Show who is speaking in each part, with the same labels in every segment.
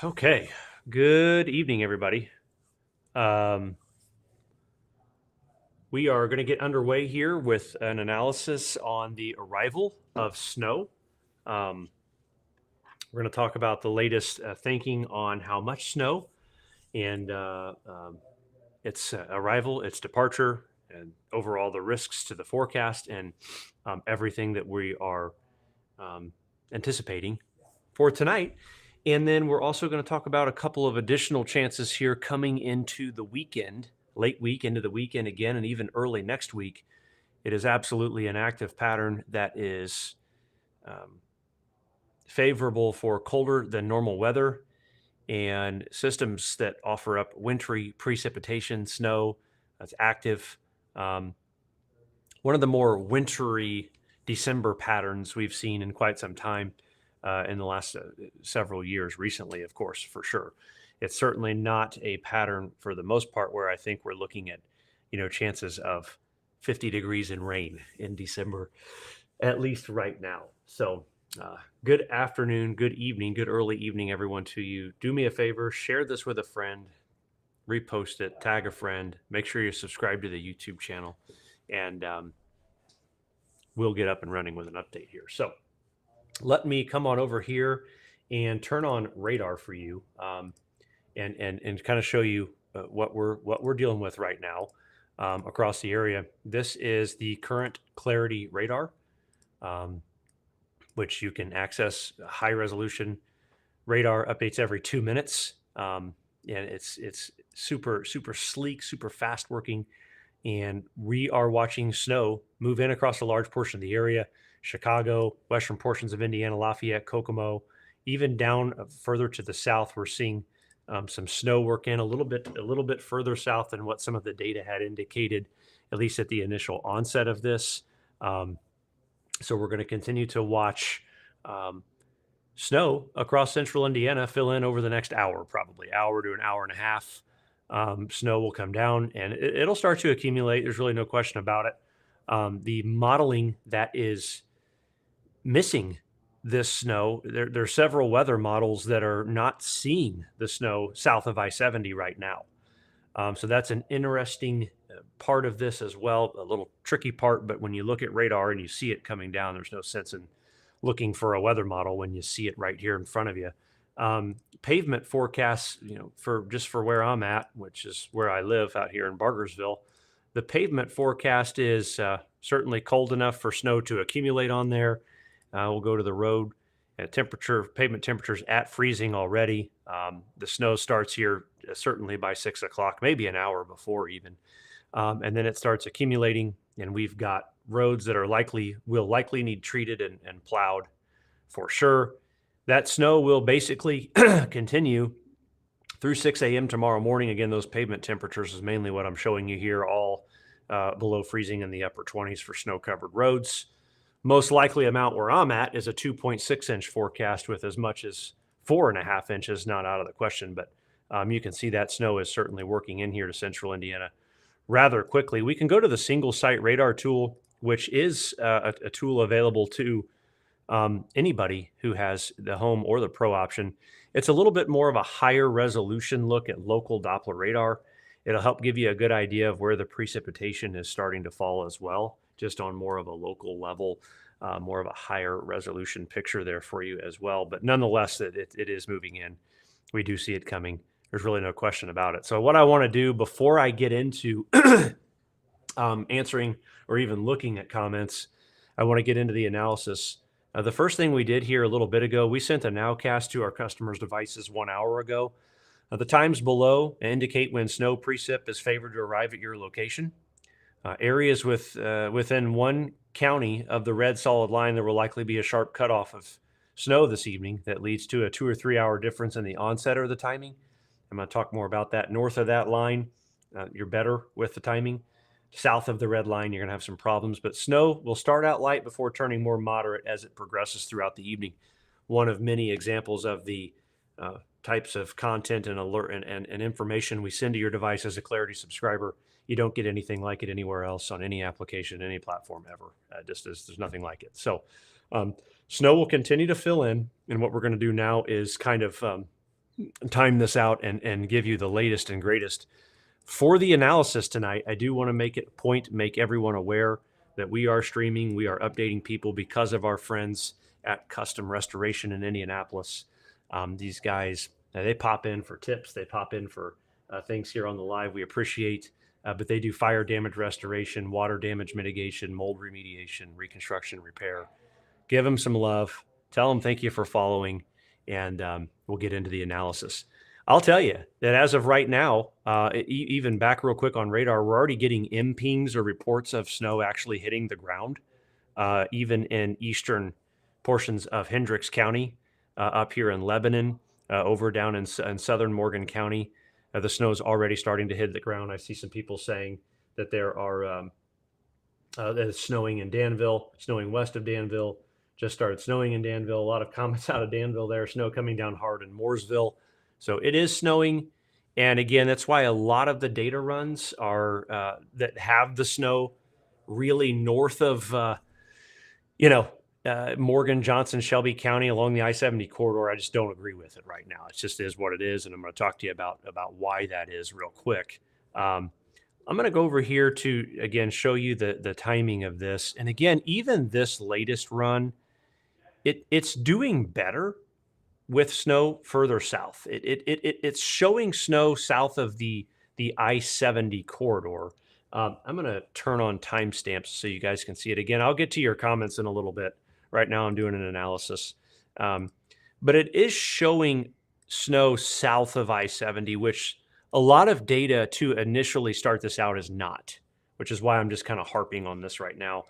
Speaker 1: Okay. Good evening, everybody. Um, we are going to get underway here with an analysis on the arrival of snow. Um, we're going to talk about the latest thinking on how much snow and its arrival, its departure, and overall the risks to the forecast and everything that we are um, anticipating for tonight. And then we're also going to talk about a couple of additional chances here coming into the weekend, late week into the weekend again, and even early next week. It is absolutely an active pattern that is um, favorable for colder than normal weather and systems that offer up wintry precipitation, snow that's active. Um, One of the more wintry December patterns we've seen in quite some time in the last several years, recently, of course, for sure. It's certainly not a pattern for the most part where I think we're looking at, chances of 50 degrees in rain in December, at least right now. So, good afternoon, good evening, good early evening, everyone, to you. Do me a favor, share this with a friend, repost it, tag a friend, make sure you're subscribed to the YouTube channel, and we'll get up and running with an update here. So let me come on over here and turn on radar for you, and kind of show you what we're dealing with right now across the area. This is the current clarity radar, um, which you can access. High resolution radar updates every 2 minutes, and it's super sleek, super fast working, and we are watching snow move in across a large portion of the area. Chicago, western portions of Indiana, Lafayette, Kokomo, even down further to the south, we're seeing some snow work in a little bit further south than what some of the data had indicated, at least at the initial onset of this. Um, so we're going to continue to watch um, snow across central Indiana fill in over the next hour, probably hour to an hour and a half. Snow will come down and it'll start to accumulate. There's really no question about it. The modeling that is missing this snow, there are several weather models that are not seeing the snow south of I 70 right now. So that's an interesting part of this as well, a little tricky part. But when you look at radar and you see it coming down, there's no sense in looking for a weather model when you see it right here in front of you. Pavement forecasts, for where I'm at, which is where I live out here in Bargersville, the pavement forecast is certainly cold enough for snow to accumulate on there. We'll go to the road. Pavement temperatures at freezing already. The snow starts here certainly by 6 o'clock, maybe an hour before even. And then it starts accumulating, and we've got roads that will likely need treated and plowed for sure. That snow will basically continue through 6 a.m. tomorrow morning. Again, those pavement temperatures is mainly what I'm showing you here, all below freezing in the upper 20s for snow-covered roads. Most likely amount where I'm at is a 2.6-inch forecast with as much as 4.5 inches, not out of the question, but you can see that snow is certainly working in here to central Indiana rather quickly. We can go to the single site radar tool, which is a tool available to anybody who has the home or the pro option. It's a little bit more of a higher resolution look at local Doppler radar. It'll help give you a good idea of where the precipitation is starting to fall as well, just on more of a local level, more of a higher resolution picture there for you as well. But nonetheless, it is moving in. We do see it coming. There's really no question about it. So what I want to do before I get into answering or even looking at comments, I want to get into the analysis. The first thing we did here a little bit ago, we sent a nowcast to our customers' devices 1 hour ago. The times below indicate when snow precip is favored to arrive at your location. Areas within one county of the red solid line, there will likely be a sharp cutoff of snow this evening that leads to a 2 or 3 hour difference in the onset or the timing. I'm going to talk more about that. North of that line, you're better with the timing. South of the red line, you're going to have some problems, but snow will start out light before turning more moderate as it progresses throughout the evening. One of many examples of the types of content and alert and information we send to your device as a Clarity subscriber. You don't get anything like it anywhere else on any application, any platform ever. There's nothing like it. So snow will continue to fill in, and what we're going to do now is kind of time this out and give you the latest and greatest. For the analysis tonight, I do want to make it a point to make everyone aware that we are streaming. We are updating people because of our friends at Custom Restoration in Indianapolis. These guys, they pop in for tips. They pop in for things here on the live. We appreciate, but they do fire damage restoration, water damage mitigation, mold remediation, reconstruction, repair. Give them some love. Tell them thank you for following, and we'll get into the analysis. I'll tell you that as of right now, even back real quick on radar, we're already getting M-pings or reports of snow actually hitting the ground, even in eastern portions of Hendricks County, up here in Lebanon, over down in southern Morgan County. The snow is already starting to hit the ground. I see some people saying that there are that it's snowing in Danville, snowing west of Danville. Just started snowing in Danville. A lot of comments out of Danville there. Snow coming down hard in Mooresville. So it is snowing. And again, that's why a lot of the data runs are that have the snow really north of, Morgan, Johnson, Shelby County along the I-70 corridor. I just don't agree with it right now. It just is what it is. And I'm going to talk to you about why that is real quick. I'm going to go over here to, again, show you the timing of this. And again, even this latest run, it's doing better with snow further south. It's showing snow south of the I-70 corridor. I'm going to turn on timestamps so you guys can see it again. I'll get to your comments in a little bit. Right now I'm doing an analysis. But it is showing snow south of I-70, which a lot of data to initially start this out is not, which is why I'm just kind of harping on this right now.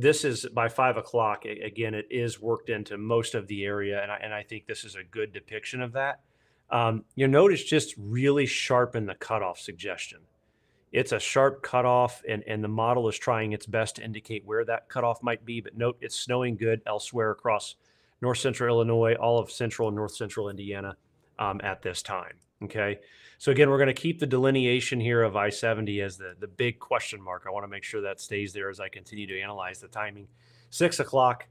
Speaker 1: This is by 5 o'clock. Again, it is worked into most of the area, and I think this is a good depiction of that. You'll notice just really sharpen the cutoff suggestion. It's a sharp cutoff, and the model is trying its best to indicate where that cutoff might be. But note, it's snowing good elsewhere across north central Illinois, all of central and north central Indiana at this time. Okay. So again, we're going to keep the delineation here of I-70 as the big question mark. I want to make sure that stays there as I continue to analyze the timing. 6 o'clock,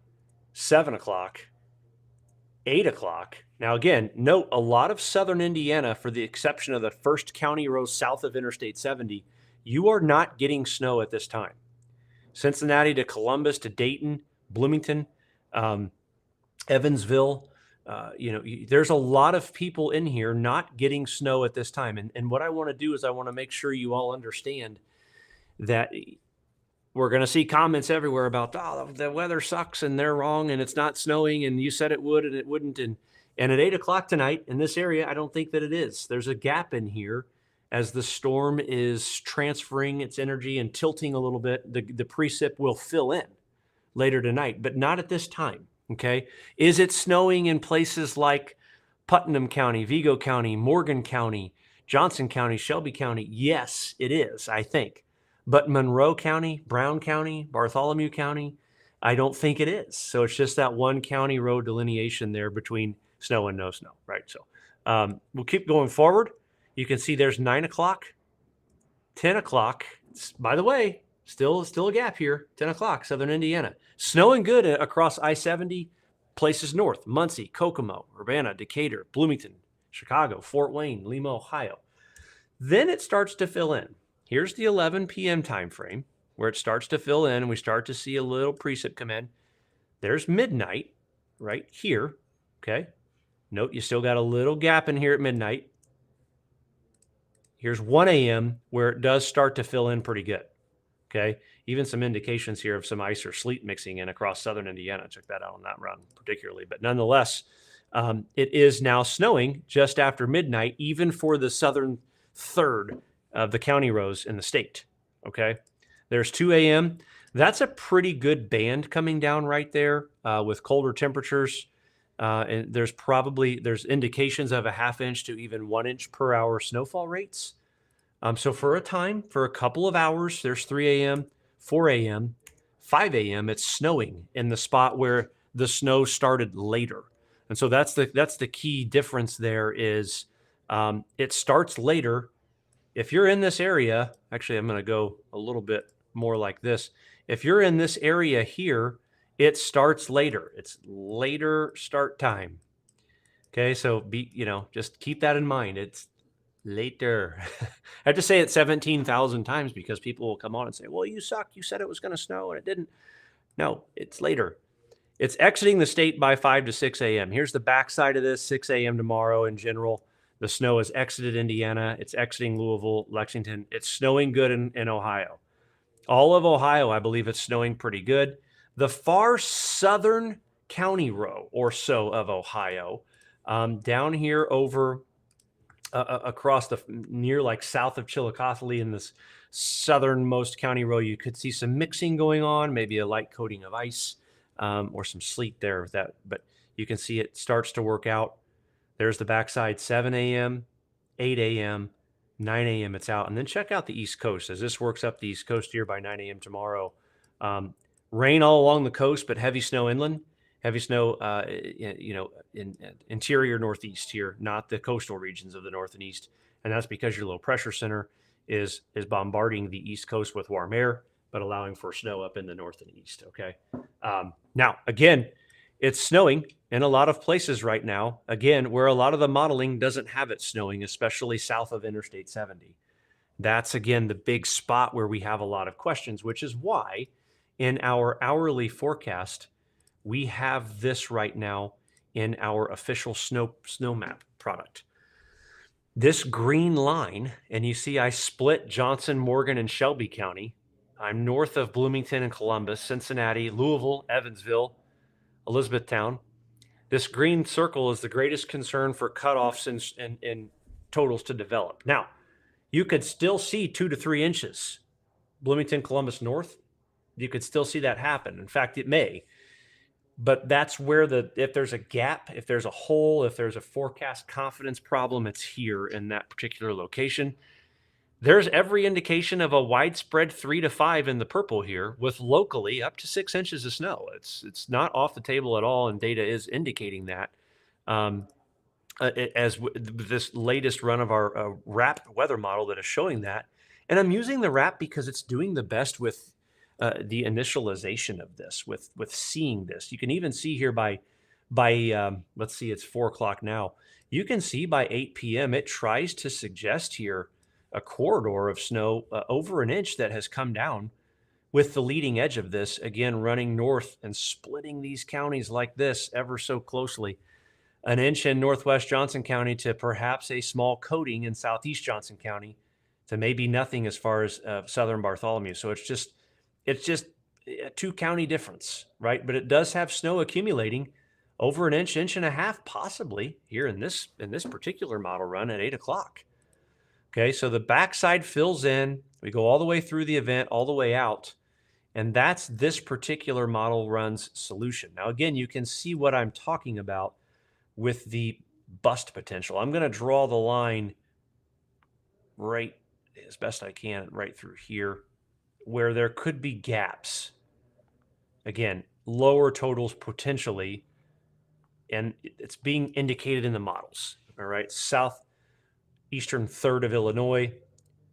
Speaker 1: 7 o'clock, 8 o'clock. Now again, note a lot of southern Indiana, for the exception of the first county row south of Interstate 70, you are not getting snow at this time. Cincinnati to Columbus to Dayton, Bloomington, Evansville, there's a lot of people in here not getting snow at this time. And what I want to do is I want to make sure you all understand that we're going to see comments everywhere about, oh, the weather sucks and they're wrong and it's not snowing and you said it would and it wouldn't. And at 8 o'clock tonight in this area, I don't think that it is. There's a gap in here as the storm is transferring its energy and tilting a little bit. The precip will fill in later tonight, but not at this time. Okay. Is it snowing in places like Putnam County, Vigo County, Morgan County, Johnson County, Shelby County? Yes, it is, I think. But Monroe County, Brown County, Bartholomew County, I don't think it is. So it's just that one county road delineation there between snow and no snow, right? So we'll keep going forward. You can see there's 9 o'clock, 10 o'clock. By the way, still a gap here, 10 o'clock, southern Indiana. Snowing good across I-70, places north, Muncie, Kokomo, Urbana, Decatur, Bloomington, Chicago, Fort Wayne, Lima, Ohio. Then it starts to fill in. Here's the 11 p.m. time frame where it starts to fill in and we start to see a little precip come in. There's midnight right here, okay? Note you still got a little gap in here at midnight. Here's 1 a.m. where it does start to fill in pretty good, okay? Even some indications here of some ice or sleet mixing in across southern Indiana. Check that out on that run particularly. But nonetheless, it is now snowing just after midnight, even for the southern third of the county rows in the state, okay? There's 2 a.m. That's a pretty good band coming down right there with colder temperatures. And there's indications of a ½ inch to even 1 inch per hour snowfall rates. So for a couple of hours, there's 3 a.m., 4 a.m., 5 a.m., it's snowing in the spot where the snow started later. And so that's the key difference there is it starts later. If you're in this area, actually, I'm going to go a little bit more like this. If you're in this area here, it starts later. It's later start time. Okay, so just keep that in mind. It's later. I have to say it 17,000 times because people will come on and say, well, you suck. You said it was going to snow and it didn't. No, it's later. It's exiting the state by 5 to 6 a.m. Here's the backside of this 6 a.m. tomorrow in general. The snow has exited Indiana. It's exiting Louisville, Lexington. It's snowing good in Ohio. All of Ohio, I believe it's snowing pretty good. The far southern county row or so of Ohio, down here over across the near like south of Chillicothe in this southernmost county row, you could see some mixing going on, maybe a light coating of ice or some sleet there with that. But you can see it starts to work out. There's the backside 7 a.m., 8 a.m., 9 a.m. It's out. And then check out the East Coast as this works up the East Coast here by 9 a.m. tomorrow. Rain all along the coast, but heavy snow inland. Heavy snow, in interior Northeast here, not the coastal regions of the North and East. And that's because your low pressure center is bombarding the East Coast with warm air, but allowing for snow up in the North and East. Okay. Now, again, it's snowing in a lot of places right now, again, where a lot of the modeling doesn't have it snowing, especially south of Interstate 70. That's, again, the big spot where we have a lot of questions, which is why in our hourly forecast, we have this right now in our official snow map product. This green line, and you see I split Johnson, Morgan, and Shelby County. I'm north of Bloomington and Columbus, Cincinnati, Louisville, Evansville, Elizabethtown. This green circle is the greatest concern for cutoffs and totals to develop. Now, you could still see 2 to 3 inches. Bloomington, Columbus North, you could still see that happen. In fact, it may. But that's where if there's a gap, if there's a hole, if there's a forecast confidence problem, it's here in that particular location. There's every indication of a widespread 3 to 5 in the purple here with locally up to 6 inches of snow. It's not off the table at all, and data is indicating that. This latest run of our WRAP weather model that is showing that. And I'm using the WRAP because it's doing the best with the initialization of this, with seeing this. You can even see here by let's see, it's 4 o'clock now. You can see by 8 p.m. it tries to suggest here a corridor of snow over an inch that has come down, with the leading edge of this again running north and splitting these counties like this ever so closely. An inch in northwest Johnson County to perhaps a small coating in southeast Johnson County to maybe nothing as far as southern Bartholomew. So it's just a 2-county difference, right? But it does have snow accumulating over an inch, inch and a half, possibly here in this particular model run at 8 o'clock. Okay, so the backside fills in. We go all the way through the event, all the way out, and that's this particular model run's solution. Now, again, you can see what I'm talking about with the bust potential. I'm going to draw the line right as best I can right through here, where there could be gaps. Again, lower totals potentially, and it's being indicated in the models. All right, southeastern third of Illinois,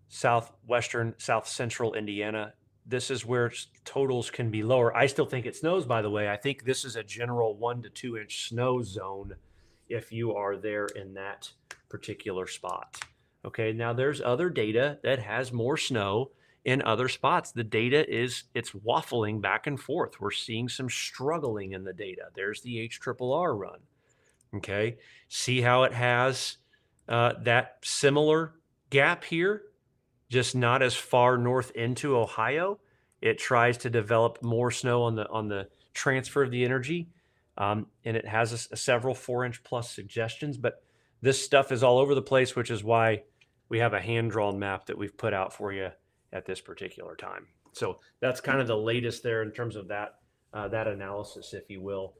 Speaker 1: southwestern, south central Indiana. This is where totals can be lower. I still think it snows, by the way. I think this is a general 1 to 2 inch snow zone if you are there in that particular spot. Okay, now there's other data that has more snow in other spots. The data it's waffling back and forth. We're seeing some struggling in the data. There's the HRRR run. Okay, see how it has that similar gap here, just not as far north into Ohio. It tries to develop more snow on the transfer of the energy, and it has several 4-inch plus suggestions. But this stuff is all over the place, which is why we have a hand-drawn map that we've put out for you at this particular time. So that's kind of the latest there in terms of that analysis, if you will,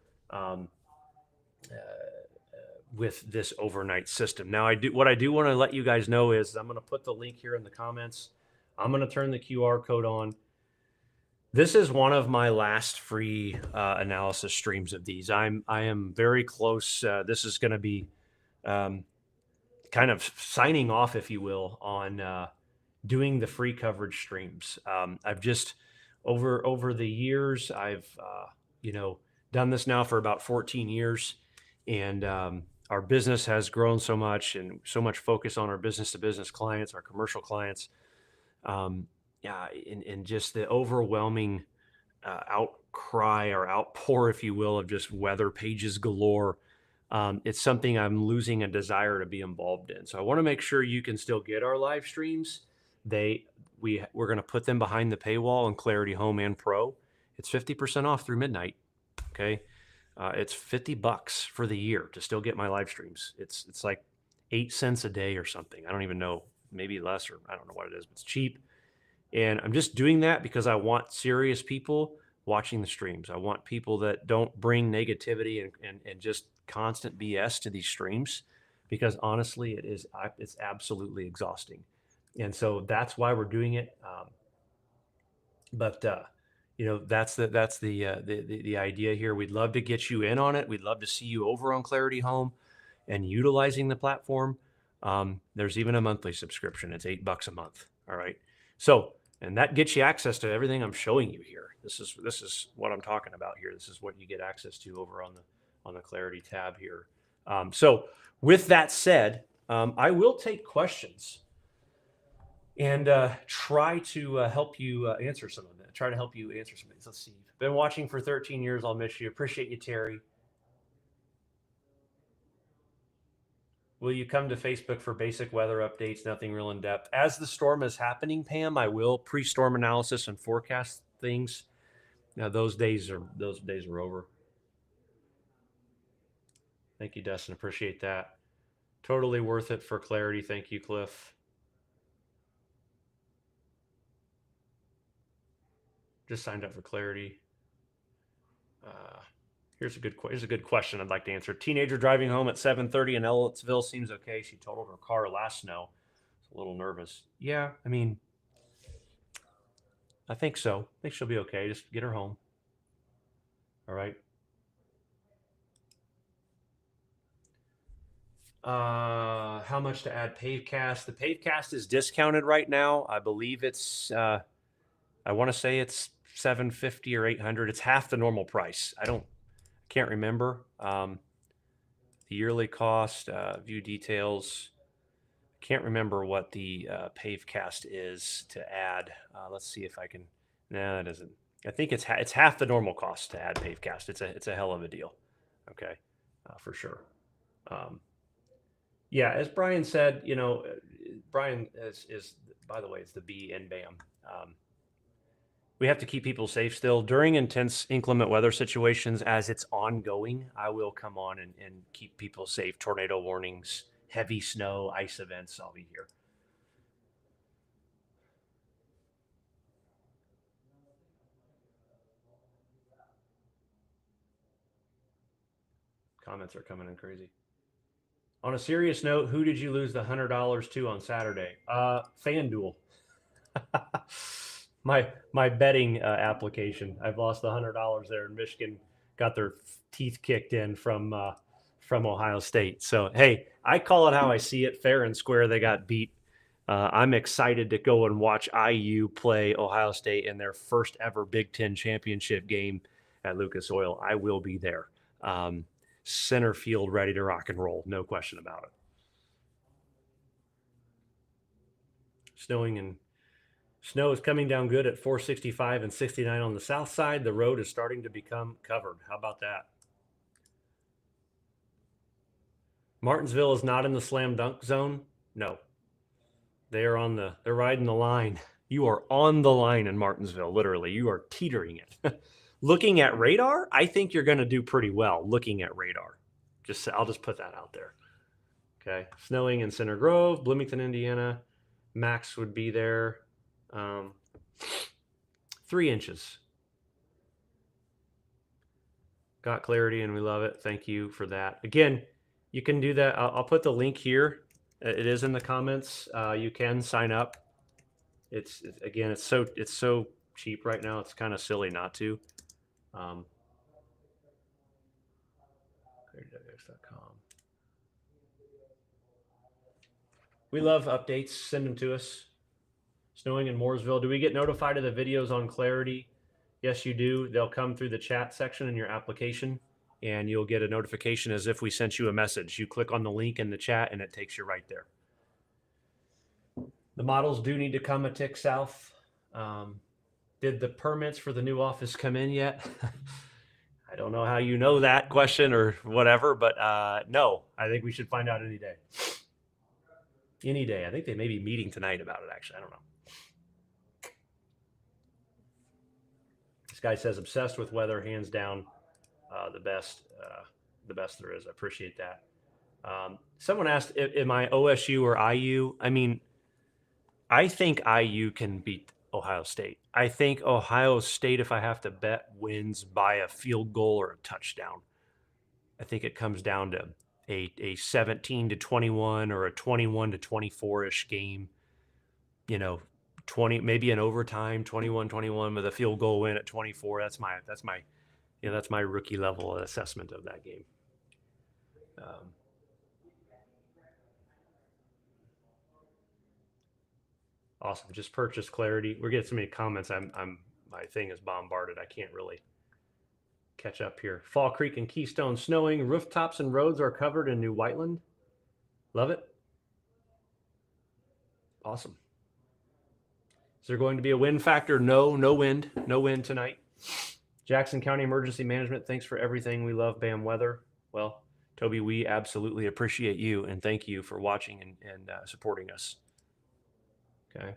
Speaker 1: with this overnight system. Now, what I do want to let you guys know is I'm going to put the link here in the comments. I'm going to turn the QR code on. This is one of my last free analysis streams of these. I am very close. This is going to be kind of signing off, if you will, on doing the free coverage streams. I've just over the years, I've done this now for about 14 years, and our business has grown so much and so much focus on our business to business clients, our commercial clients. Yeah, and just the overwhelming outcry or outpour, if you will, of just weather pages galore. It's something I'm losing a desire to be involved in. So I want to make sure you can still get our live streams. We're going to put them behind the paywall in Clarity Home and Pro. It's 50% off through midnight. Okay. It's $50 for the year to still get my live streams. It's like 8 cents a day or something. I don't even know, maybe less, or I don't know what it is, but it's cheap. And I'm just doing that because I want serious people watching the streams. I want people that don't bring negativity and just constant BS to these streams, because honestly, it's absolutely exhausting. And so that's why we're doing it. But that's the idea here. We'd love to get you in on it. We'd love to see you over on Clarity Home and utilizing the platform. There's even a monthly subscription. It's $8 a month. All right. So, and that gets you access to everything I'm showing you here. This is what I'm talking about here. This is what you get access to over on the Clarity tab here. So with that said, I will take questions and try to help you answer some of that. Try to help you answer some of these. Let's see. Been watching for 13 years. I'll miss you. Appreciate you, Terry. Will you come to Facebook for basic weather updates? Nothing real in depth. As the storm is happening, Pam, I will pre-storm analysis and forecast things. Now those days are over. Thank you, Dustin. Appreciate that. Totally worth it for clarity. Thank you, Cliff. Just signed up for clarity. Here's a good question I'd like to answer. Teenager driving home at 7:30 in Ellettsville seems okay. She totaled her car last snow. A little nervous. Yeah, I mean, I think so. I think she'll be okay. Just get her home. All right. How much to add Pavecast? The Pavecast is discounted right now. I believe it's I want to say it's $750 or $800. It's half the normal price. Can't remember. The yearly cost, view details. Can't remember what the Pavecast is to add. Let's see if I can. No, that isn't. I think it's half the normal cost to add Pavecast. It's a hell of a deal. Okay, for sure. Yeah, as Brian said, Brian is by the way, it's the B in BAM. We have to keep people safe still during intense inclement weather situations. As it's ongoing, I will come on and keep people safe. Tornado warnings, heavy snow, ice events, I'll be here. Comments are coming in crazy. On a serious note, who did you lose the $100 to on Saturday? FanDuel. my betting application. I've lost $100 there in Michigan. Got their teeth kicked in from Ohio State. So hey, I call it how I see it. Fair and square, they got beat. I'm excited to go and watch IU play Ohio State in their first ever Big Ten championship game at Lucas Oil. I will be there. Center field, ready to rock and roll. No question about it. Snow is coming down good at 465 and 69 on the south side. The road is starting to become covered. How about that? Martinsville is not in the slam dunk zone. No. They're riding the line. You are on the line in Martinsville, literally. You are teetering it. Looking at radar, I think you're going to do pretty well looking at radar. I'll just put that out there. Okay. Snowing in Center Grove, Bloomington, Indiana. Max would be there. 3 inches. Got clarity and we love it. Thank you for that. Again, you can do that. I'll put the link here. It is in the comments. You can sign up. It's so cheap right now. It's kind of silly not to. ClarityWX.com. We love updates. Send them to us. Snowing in Mooresville. Do we get notified of the videos on Clarity? Yes, you do. They'll come through the chat section in your application, and you'll get a notification as if we sent you a message. You click on the link in the chat, and it takes you right there. The models do need to come a tick south. Did the permits for the new office come in yet? I don't know how you know that question or whatever, but no, I think we should find out any day. Any day. I think they may be meeting tonight about it, actually. I don't know. This guy says, obsessed with weather, hands down, the best there is. I appreciate that. Someone asked, am I OSU or IU? I mean, I think IU can beat Ohio State. I think Ohio State, if I have to bet, wins by a field goal or a touchdown. I think it comes down to a 17-21 or a 21-24-ish game. 20, maybe an overtime, 21-21 with a field goal win at 24. That's my rookie level assessment of that game. Awesome. Just purchased Clarity. We're getting so many comments. My thing is bombarded. I can't really catch up here. Fall Creek and Keystone snowing. Rooftops and roads are covered in New Whiteland. Love it. Awesome. Is there going to be a wind factor? No wind. No wind tonight. Jackson County Emergency Management, thanks for everything. We love BAM weather. Well, Toby, we absolutely appreciate you, and thank you for watching and supporting us. Okay.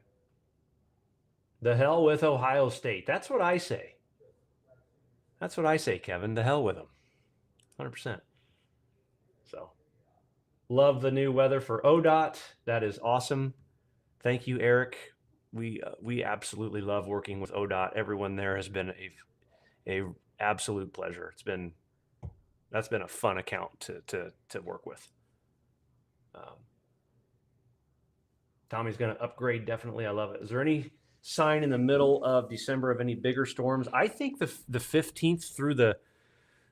Speaker 1: The hell with Ohio State. That's what I say. That's what I say, Kevin. The hell with them. 100%. So, love the new weather for ODOT. That is awesome. Thank you, Eric. We absolutely love working with ODOT. Everyone there has been a absolute pleasure. That's been a fun account to work with. Tommy's going to upgrade. Definitely. I love it. Is there any sign in the middle of December of any bigger storms? I think the 15th through the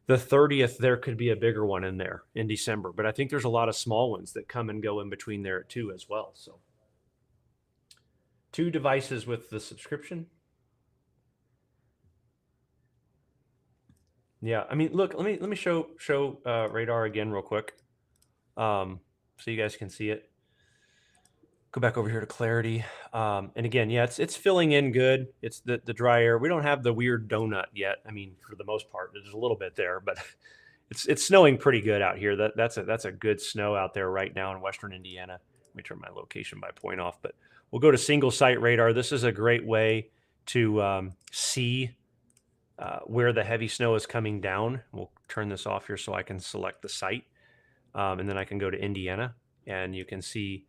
Speaker 1: 30th, there could be a bigger one in there in December, but I think there's a lot of small ones that come and go in between there too as well. So 2 devices with the subscription. Yeah. I mean, look, let me show radar again real quick. So you guys can see it. Go back over here to Clarity. And again, yeah, it's filling in good. It's the dry air. We don't have the weird donut yet. I mean, for the most part, there's a little bit there, but it's snowing pretty good out here. That's a good snow out there right now in Western Indiana. Let me turn my location by point off, but we'll go to single site radar. This is a great way to see where the heavy snow is coming down. We'll turn this off here so I can select the site. And then I can go to Indiana, and you can see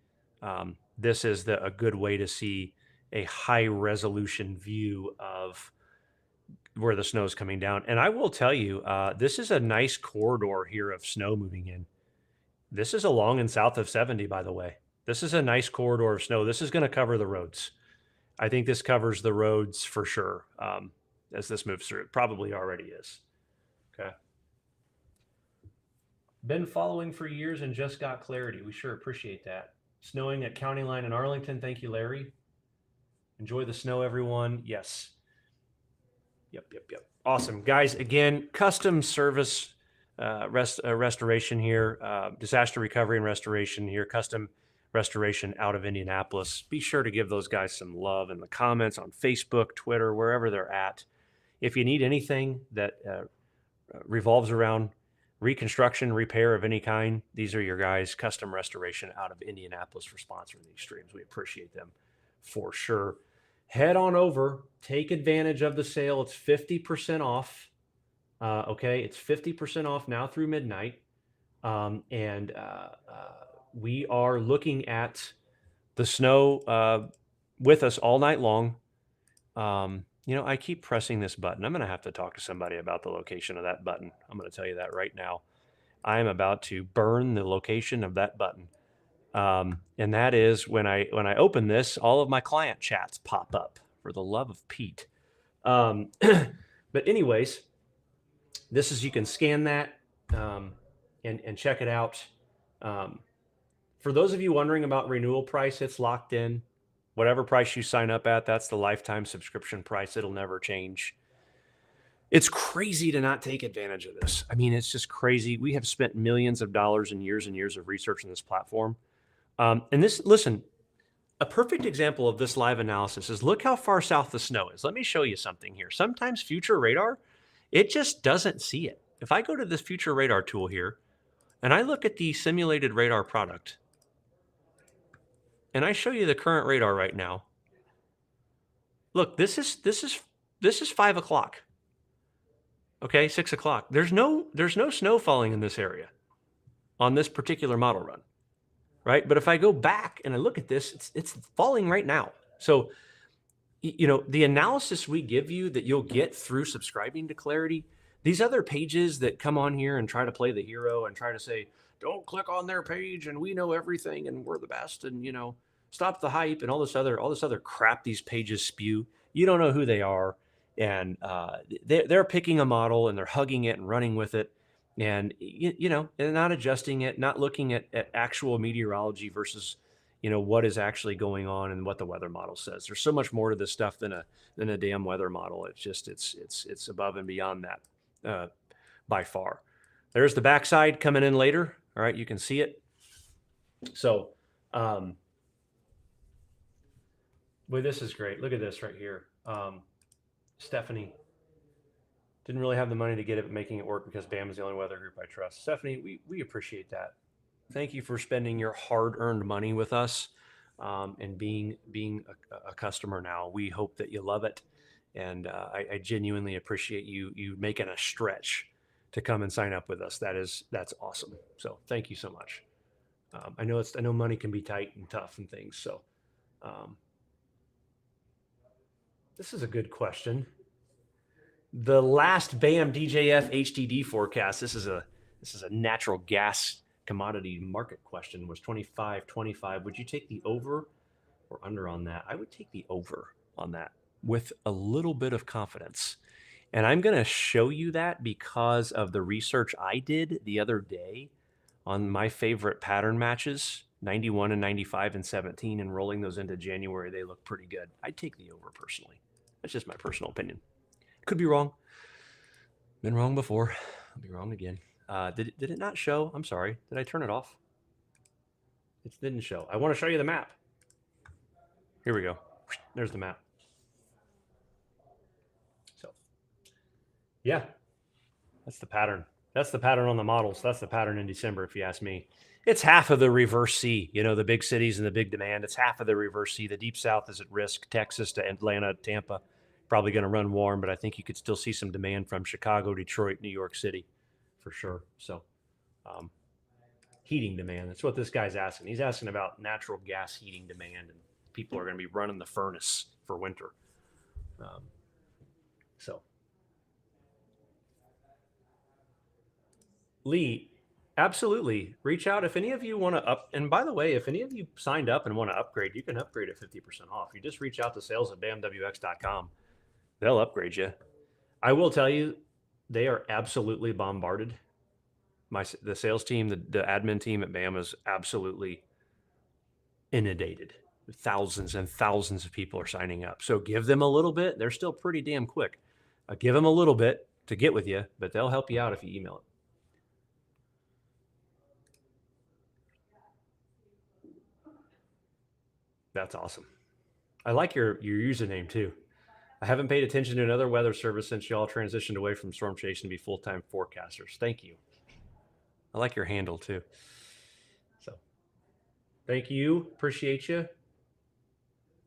Speaker 1: this is a good way to see a high resolution view of where the snow is coming down. And I will tell you, this is a nice corridor here of snow moving in. This is along and south of 70, by the way. This is a nice corridor of snow. This is going to cover the roads. I think this covers the roads for sure as this moves through. It probably already is. Okay. Been following for years and just got Clarity. We sure appreciate that. Snowing at County Line in Arlington. Thank you, Larry. Enjoy the snow, everyone. Yes. Yep. Awesome. Guys, again, custom service restoration here, disaster recovery and restoration here, custom restoration out of Indianapolis. Be sure to give those guys some love in the comments on Facebook, Twitter, wherever they're at. If you need anything that revolves around reconstruction, repair of any kind, these are your guys. Custom restoration out of Indianapolis for sponsoring these streams. We appreciate them for sure. Head on over, take advantage of the sale. It's 50% off. Okay, it's 50% off now through midnight. And we are looking at the snow with us all night long. I keep pressing this button. I'm going to have to talk to somebody about the location of that button. I'm going to tell you that right now. I am about to burn the location of that button. And that is when I open this, all of my client chats pop up, for the love of Pete. But anyways, this is, you can scan that and check it out. For those of you wondering about renewal price, it's locked in. Whatever price you sign up at, that's the lifetime subscription price. It'll never change. It's crazy to not take advantage of this. I mean, it's just crazy. We have spent millions of dollars and years of research on this platform. And this, listen, a perfect example of this live analysis is look how far south the snow is. Let me show you something here. Sometimes future radar, it just doesn't see it. If I go to this future radar tool here and I look at the simulated radar product and I show you the current radar right now, look, this is 5 o'clock. Okay, 6 o'clock. There's no snow falling in this area on this particular model run, right? But if I go back and I look at this, it's falling right now. So the analysis we give you that you'll get through subscribing to Clarity, these other pages that come on here and try to play the hero and try to say, don't click on their page and we know everything and we're the best and stop the hype and all this other crap these pages spew. You don't know who they are, and they're picking a model and they're hugging it and running with it, and and not adjusting it, not looking at actual meteorology versus what is actually going on and what the weather model says. There's so much more to this stuff than a damn weather model. It's just it's above and beyond that by far. There's the backside coming in later. All right, you can see it. So, well, this is great. Look at this right here. Stephanie didn't really have the money to get it, but making it work because BAM is the only weather group I trust. Stephanie, we appreciate that. Thank you for spending your hard-earned money with us, and being a customer now. We hope that you love it, and I genuinely appreciate you making a stretch to come and sign up with us. That's awesome. So thank you so much. I know money can be tight and tough and things. So this is a good question. The last BAM DJF HDD forecast. This is a natural gas commodity market question, was 25.25. Would you take the over or under on that? I would take the over on that with a little bit of confidence. And I'm going to show you that because of the research I did the other day on my favorite pattern matches, 91 and 95 and 17, and rolling those into January. They look pretty good. I'd take the over personally. That's just my personal opinion. Could be wrong. Been wrong before. I'll be wrong again. Did it not show? I'm sorry. Did I turn it off? It didn't show. I want to show you the map. Here we go. There's the map. So, yeah, that's the pattern. That's the pattern on the models. That's the pattern in December, if you ask me. It's half of the reverse C. The big cities and the big demand. It's half of the reverse C. The deep south is at risk. Texas to Atlanta, Tampa, probably going to run warm, but I think you could still see some demand from Chicago, Detroit, New York City, for sure. So, heating demand. That's what this guy's asking. He's asking about natural gas heating demand, and people are going to be running the furnace for winter. So, Lee, absolutely. Reach out if any of you want to up. And by the way, if any of you signed up and want to upgrade, you can upgrade at 50% off. You just reach out to sales@bamwx.com. They'll upgrade you. I will tell you, they are absolutely bombarded. The sales team, the admin team at BAM is absolutely inundated. Thousands and thousands of people are signing up. So give them a little bit. They're still pretty damn quick. Give them a little bit to get with you, but they'll help you out if you email it. That's awesome. I like your username too. I haven't paid attention to another weather service since y'all transitioned away from storm chasing to be full-time forecasters. Thank you. I like your handle too. So thank you. Appreciate you.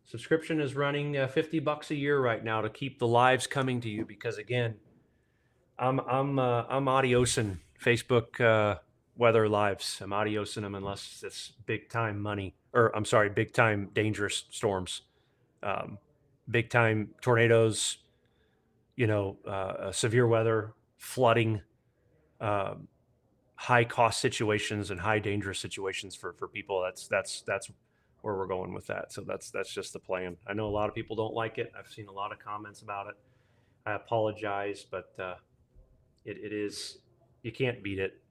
Speaker 1: Subscription is running $50 a year right now to keep the lives coming to you, because again, I'm adiosing Facebook weather lives. I'm adiosing them unless it's big time money, or I'm sorry, big time dangerous storms, big time tornadoes, severe weather, flooding, high cost situations and high dangerous situations for people. That's where we're going with that. So that's just the plan. I know a lot of people don't like it. I've seen a lot of comments about it. I apologize, but it is, you can't beat it,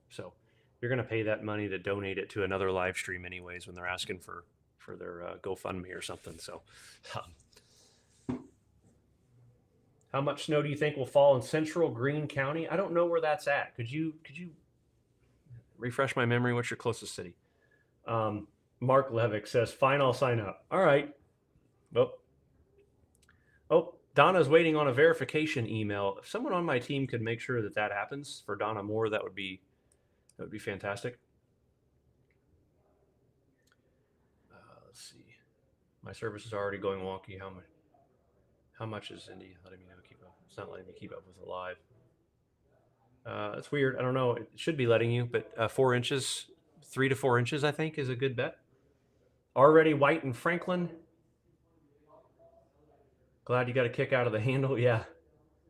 Speaker 1: so you're going to pay that money to donate it to another live stream anyways when they're asking for their GoFundMe or something. So How much snow do you think will fall in central Greene County? I don't know where that's at. Could you refresh my memory? What's your closest city? Mark Levick says, fine, I'll sign up. All right. Oh, Donna's waiting on a verification email. If someone on my team could make sure that that happens for Donna Moore, that would be fantastic. Let's see. My service is already going wonky. How much is Indy letting me know? Keep up. It's not letting me keep up with it live. That's weird. I don't know. It should be letting you, but 4 inches, 3 to 4 inches, I think, is a good bet. Already White and Franklin. Glad you got a kick out of the handle. Yeah.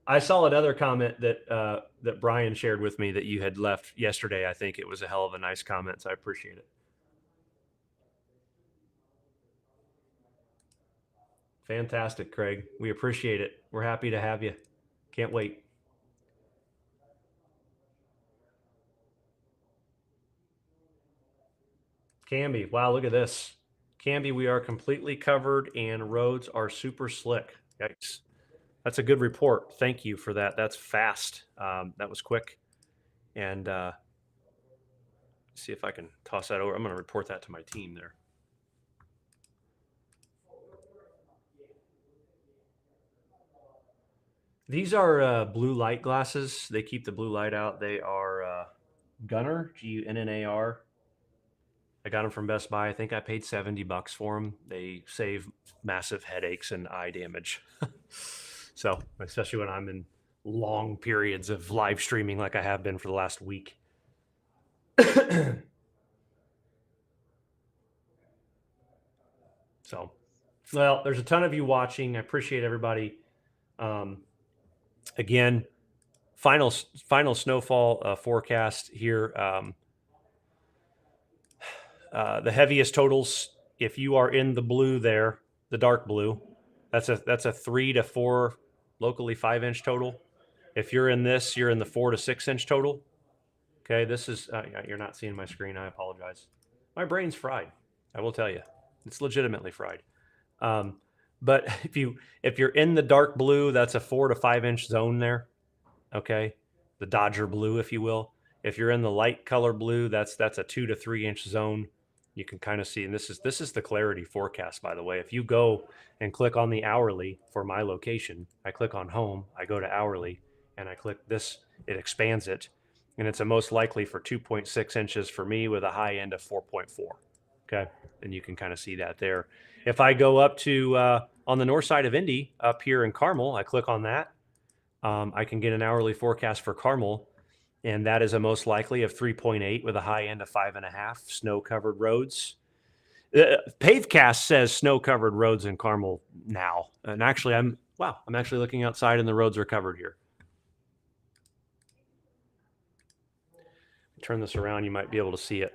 Speaker 1: I saw another comment that Brian shared with me that you had left yesterday. I think it was a hell of a nice comment, so I appreciate it. Fantastic, Craig. We appreciate it. We're happy to have you. Can't wait. Canby, wow, look at this. Canby, we are completely covered and roads are super slick. Yikes. That's a good report. Thank you for that. That's fast. That was quick. And see if I can toss that over. I'm going to report that to my team there. These are blue light glasses. They keep the blue light out. They are Gunnar, Gunnar. I got them from Best Buy. I think I paid $70 for them. They save massive headaches and eye damage. So, especially when I'm in long periods of live streaming like I have been for the last week. So, well, there's a ton of you watching. I appreciate everybody. Again, final snowfall forecast here. The heaviest totals, if you are in the blue there, the dark blue, that's a 3 to 4, locally 5-inch total. If you're in this, you're in the 4 to 6-inch total. Okay, this is you're not seeing my screen. I apologize. My brain's fried. I will tell you, it's legitimately fried. But if you're in the dark blue, that's a 4 to 5-inch zone there. Okay, the Dodger blue, if you will. If you're in the light color blue, that's a 2 to 3-inch zone. You can kind of see, and this is the clarity forecast, by the way. If you go and click on the hourly for my location, I click on home, I go to hourly, and I click this, it expands it, and it's a most likely for 2.6 inches for me with a high end of 4.4. Okay, and you can kind of see that there. If I go up to on the north side of Indy, up here in Carmel, I click on that. I can get an hourly forecast for Carmel, and that is a most likely of 3.8 with a high end of 5.5. Snow-covered roads. Pavecast says snow-covered roads in Carmel now, and actually, I'm actually looking outside, and the roads are covered here. Turn this around, you might be able to see it.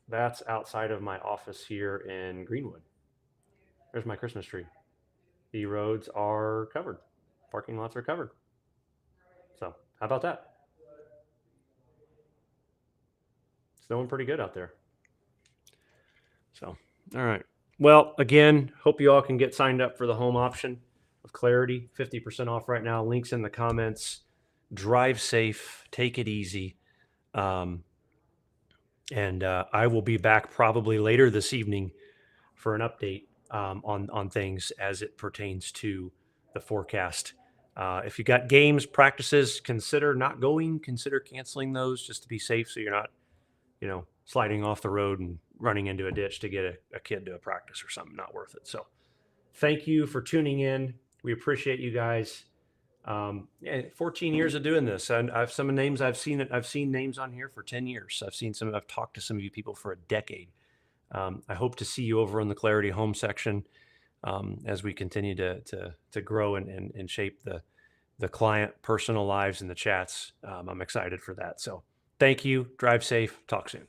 Speaker 1: That's outside of my office here in Greenwood. There's my Christmas tree. The roads are covered. Parking lots are covered. So, how about that? Snowing pretty good out there. So, all right. Well, again, hope you all can get signed up for the home option of Clarity. 50% off right now. Links in the comments. Drive safe. Take it easy. And I will be back probably later this evening for an update on things as it pertains to the forecast. If you got games, practices, consider not going, consider canceling those just to be safe, so you're not, sliding off the road and running into a ditch to get a kid to a practice or something. Not worth it. So thank you for tuning in. We appreciate you guys. 14 years of doing this, and I've some names I've seen names on here for 10 years. I've talked to some of you people for a decade. I hope to see you over in the Clarity Home section as we continue to grow and shape the client personal lives and the chats. I'm excited for that. So thank you. Drive safe. Talk soon.